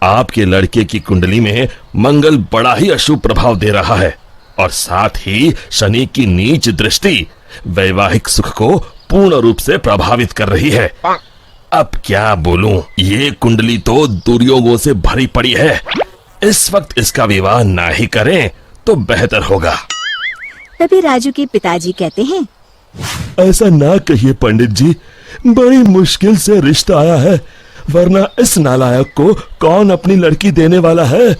आपके लड़के की कुंडली में मंगल बड़ा ही अशुभ प्रभाव दे रहा है और साथ ही शनि की नीच दृष्टि वैवाहिक सुख को पूर्ण रूप से प्रभावित कर रही है। अब क्या बोलूं, ये कुंडली तो दुर्योगों से भरी पड़ी है। इस वक्त इसका विवाह ना ही करें तो बेहतर होगा। तभी राजू के पिताजी कहते हैं, ऐसा ना कहिए पंडित जी, बड़ी मुश्किल से रिश्ता आया है, वरना इस नालायक को कौन अपनी लड़की देने वाला है।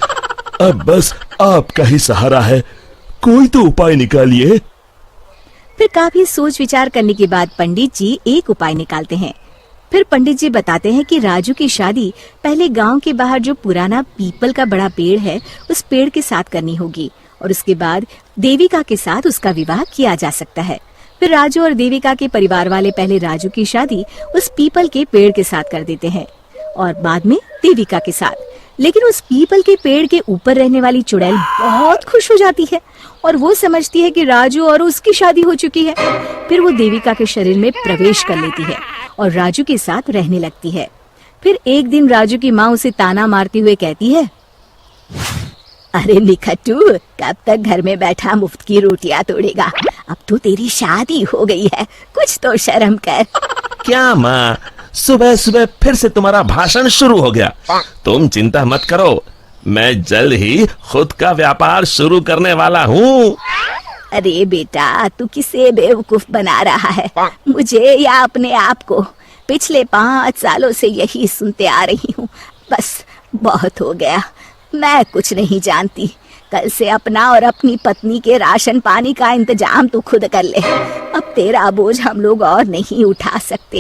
अब बस आपका ही सहारा है, कोई तो उपाय निकालिए। फिर काफी सोच विचार करने के बाद पंडित जी एक उपाय निकालते हैं। फिर पंडित जी बताते हैं कि राजू की शादी पहले गांव के बाहर जो पुराना पीपल का बड़ा पेड़ है उस पेड़ के साथ करनी होगी और उसके बाद देविका के साथ उसका विवाह किया जा सकता है। फिर राजू और देविका के परिवार वाले पहले राजू की शादी उस पीपल के पेड़ के साथ कर देते हैं और बाद में देविका के साथ। लेकिन उस पीपल के पेड़ के ऊपर रहने वाली चुड़ैल बहुत खुश हो जाती है और वो समझती है कि राजू और उसकी शादी हो चुकी है। फिर वो देविका के शरीर में प्रवेश कर लेती है और राजू के साथ रहने लगती है। फिर एक दिन राजू की माँ उसे ताना मारते हुए कहती है, अरे निखट्टू, कब तक घर में बैठा मुफ्त की रोटियां तोड़ेगा? अब तो तेरी शादी हो गई है, कुछ तो शर्म कर। क्या माँ, सुबह सुबह फिर से तुम्हारा भाषण शुरू हो गया। तुम चिंता मत करो, मैं जल्द ही खुद का व्यापार शुरू करने वाला हूँ। अरे बेटा, तू किसे बेवकूफ बना रहा है, मुझे या अपने आप को? पिछले 5 सालों से यही सुनते आ रही हूँ। बस बहुत हो गया, मैं कुछ नहीं जानती। कल से अपना और अपनी पत्नी के राशन पानी का इंतजाम तू खुद कर ले। अब तेरा बोझ हम लोग और नहीं उठा सकते।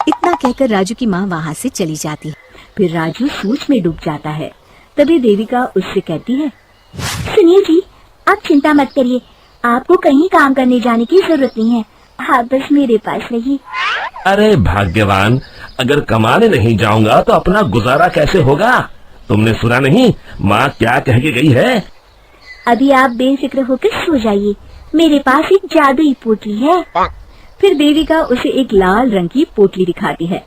इतना कहकर राजू की माँ वहाँ से चली जाती है। फिर राजू सोच में डूब जाता है। तभी देविका उससे कहती है, सुनिए जी, आप चिंता मत करिए, आपको कहीं काम करने जाने की जरूरत नहीं है, आप बस मेरे पास रहिए। अरे भाग्यवान, अगर कमाने नहीं जाऊंगा तो अपना गुजारा कैसे होगा? तुमने सुना नहीं माँ क्या कह के गई है? अभी आप बेफिक्र होकर सो जाइए, मेरे पास एक जादुई पोटली है। फिर देविका उसे एक लाल रंग की पोटली दिखाती है।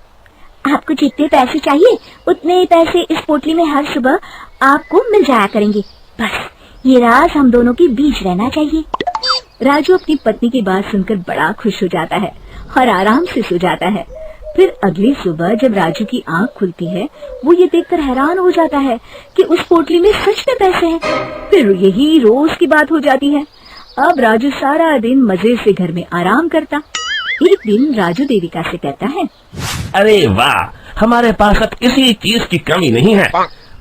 आपको जितने पैसे चाहिए उतने ही पैसे इस पोटली में हर सुबह आपको मिल जाया करेंगे। बस ये राज हम दोनों के बीच रहना चाहिए। राजू अपनी पत्नी की बात सुनकर बड़ा खुश हो जाता है और आराम से सो जाता है। फिर अगली सुबह जब राजू की आंख खुलती है, वो ये देखकर हैरान हो जाता है कि उस पोटली में सच में पैसे हैं। फिर यही रोज की बात हो जाती है। अब राजू सारा दिन मजे से घर में आराम करता। एक दिन राजू देविका से कहता है, अरे वाह, हमारे पास अब किसी चीज की कमी नहीं है।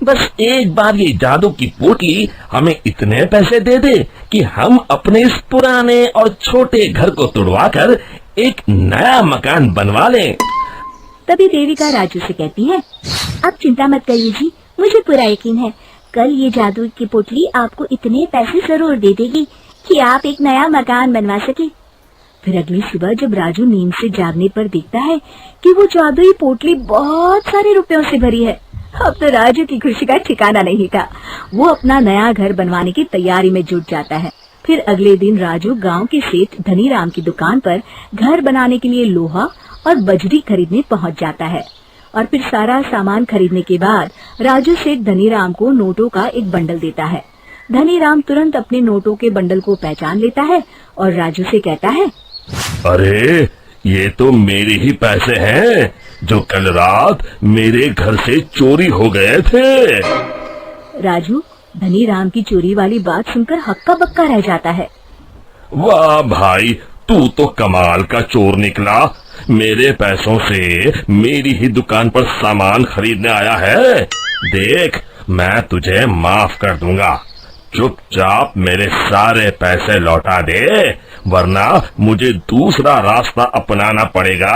बस एक बार ये जादू की पोटली हमें इतने पैसे दे दे कि हम अपने इस पुराने और छोटे घर को तुड़वाकर एक नया मकान बनवा लें। तभी देविका राजू से कहती है, अब चिंता मत करिए जी, मुझे पूरा यकीन है कल ये जादू की पोटली आपको इतने पैसे जरूर दे देगी कि आप एक नया मकान बनवा सके। फिर अगली सुबह जब राजू नींद से जागने पर देखता है कि वो जादुई पोटली बहुत सारे रुपयों से भरी है। अब तो राजू की खुशी का ठिकाना नहीं था। वो अपना नया घर बनवाने की तैयारी में जुट जाता है। फिर अगले दिन राजू गांव के सेठ धनीराम की दुकान पर घर बनाने के लिए लोहा और बजरी खरीदने पहुंच जाता है। और फिर सारा सामान खरीदने के बाद राजू सेठ धनीराम को नोटों का एक बंडल देता है। धनीराम तुरंत अपने नोटों के बंडल को पहचान लेता है और राजू से कहता है, अरे ये तो मेरे ही पैसे हैं जो कल रात मेरे घर से चोरी हो गए थे। राजू धनीराम की चोरी वाली बात सुनकर हक्का बक्का रह जाता है। वाह भाई, तू तो कमाल का चोर निकला। मेरे पैसों से मेरी ही दुकान पर सामान खरीदने आया है। देख, मैं तुझे माफ कर दूंगा। चुपचाप मेरे सारे पैसे लौटा दे, वरना मुझे दूसरा रास्ता अपनाना पड़ेगा।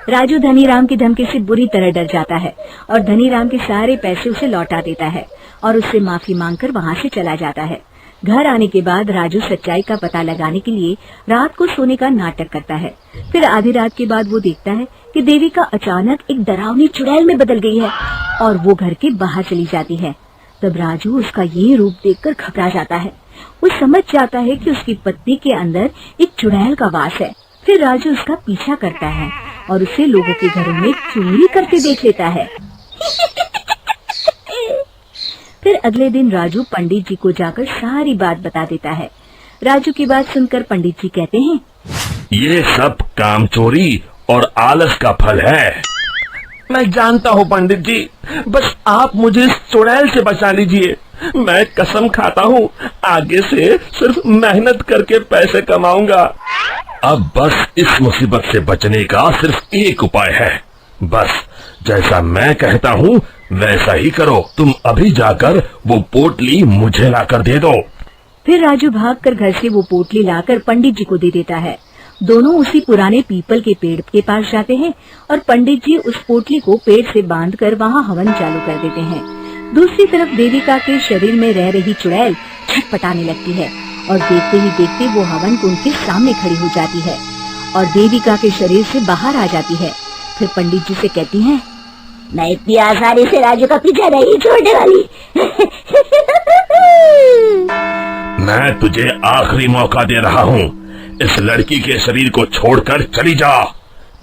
राजू धनीराम की धमकी से बुरी तरह डर जाता है और धनीराम के सारे पैसे उसे लौटा देता है और उससे माफी मांगकर वहाँ से चला जाता है। घर आने के बाद राजू सच्चाई का पता लगाने के लिए रात को सोने का नाटक करता है। फिर आधी रात के बाद वो देखता है कि देविका अचानक एक डरावनी चुड़ैल में बदल गई है और वो घर के बाहर चली जाती है। तब राजू उसका ये रूप देखकर घबरा जाता है। वो समझ जाता है कि उसकी पत्नी के अंदर एक चुड़ैल का वास है। फिर राजू उसका पीछा करता है और उसे लोगों के घरों में चोरी करते देख लेता है। फिर अगले दिन राजू पंडित जी को जाकर सारी बात बता देता है। राजू की बात सुनकर पंडित जी कहते हैं, ये सब कामचोरी और आलस का फल है। मैं जानता हूँ पंडित जी, बस आप मुझे इस चुड़ैल से बचा लीजिए। मैं कसम खाता हूँ आगे से सिर्फ मेहनत करके पैसे कमाऊंगा। अब बस इस मुसीबत से बचने का सिर्फ एक उपाय है। बस जैसा मैं कहता हूँ वैसा ही करो। तुम अभी जाकर वो पोटली मुझे लाकर दे दो। फिर राजू भागकर घर से वो पोटली लाकर पंडित जी को दे देता है। दोनों उसी पुराने पीपल के पेड़ के पास जाते हैं और पंडित जी उस पोटली को पेड़ से बांधकर वहाँ हवन चालू कर देते हैं। दूसरी तरफ देविका के शरीर में रह रही चुड़ैल छटपटाने लगती है और देखते ही देखते वो हवन कुंड के सामने खड़ी हो जाती है और देविका के शरीर से बाहर आ जाती है। फिर पंडित जी से कहती हैं, मैं इतनी आसानी से राजू का पीछा नहीं छोड़ने वाली। मैं तुझे आखिरी मौका दे रहा हूँ। इस लड़की के शरीर को छोड़कर चली जा।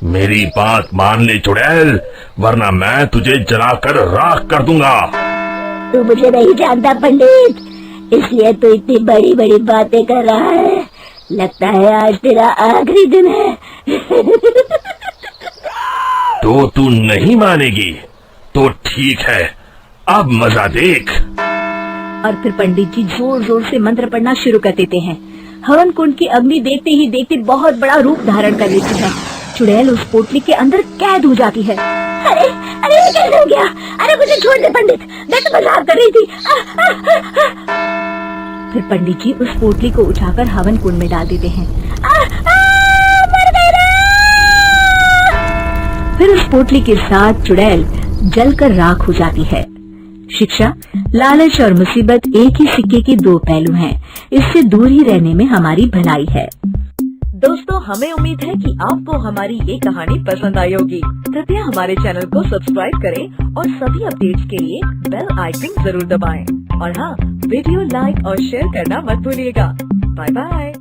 मेरी बात मान ले चुड़ैल, वरना मैं तुझे जलाकर राख कर दूंगा। तू मुझे नहीं जानता पंडित, इसलिए तो इतनी बड़ी बड़ी बातें कर रहा है। लगता है आज तेरा आखिरी दिन है। तो तू नहीं मानेगी तो ठीक है, अब मजा देख। और फिर पंडित जी जोर जोर से मंत्र पढ़ना शुरू कर देते हैं। हवन कुंड की अग्नि देखते ही देखते बहुत बड़ा रूप धारण कर लेती है। चुड़ैल उस पोटली के अंदर कैद हो जाती है। अरे अरे ये कैसे हो गया? अरे मुझे छोड़ दे पंडित, मैं तो मजाक कर रही थी। फिर पंडित जी उस पोटली को उठाकर हवन कुंड में डाल देते हैं। मर गई रे! फिर उस पोटली के साथ चुड़ैल जलकर राख हो जाती है। शिक्षा, लालच और मुसीबत एक ही सिक्के के दो पहलू हैं। इससे दूर ही रहने में हमारी भलाई है। दोस्तों, हमें उम्मीद है कि आपको हमारी ये कहानी पसंद आई होगी। कृपया हमारे चैनल को सब्सक्राइब करें और सभी अपडेट्स के लिए बेल आइकन जरूर दबाएं। और हाँ, वीडियो लाइक और शेयर करना मत भूलिएगा। Bye bye.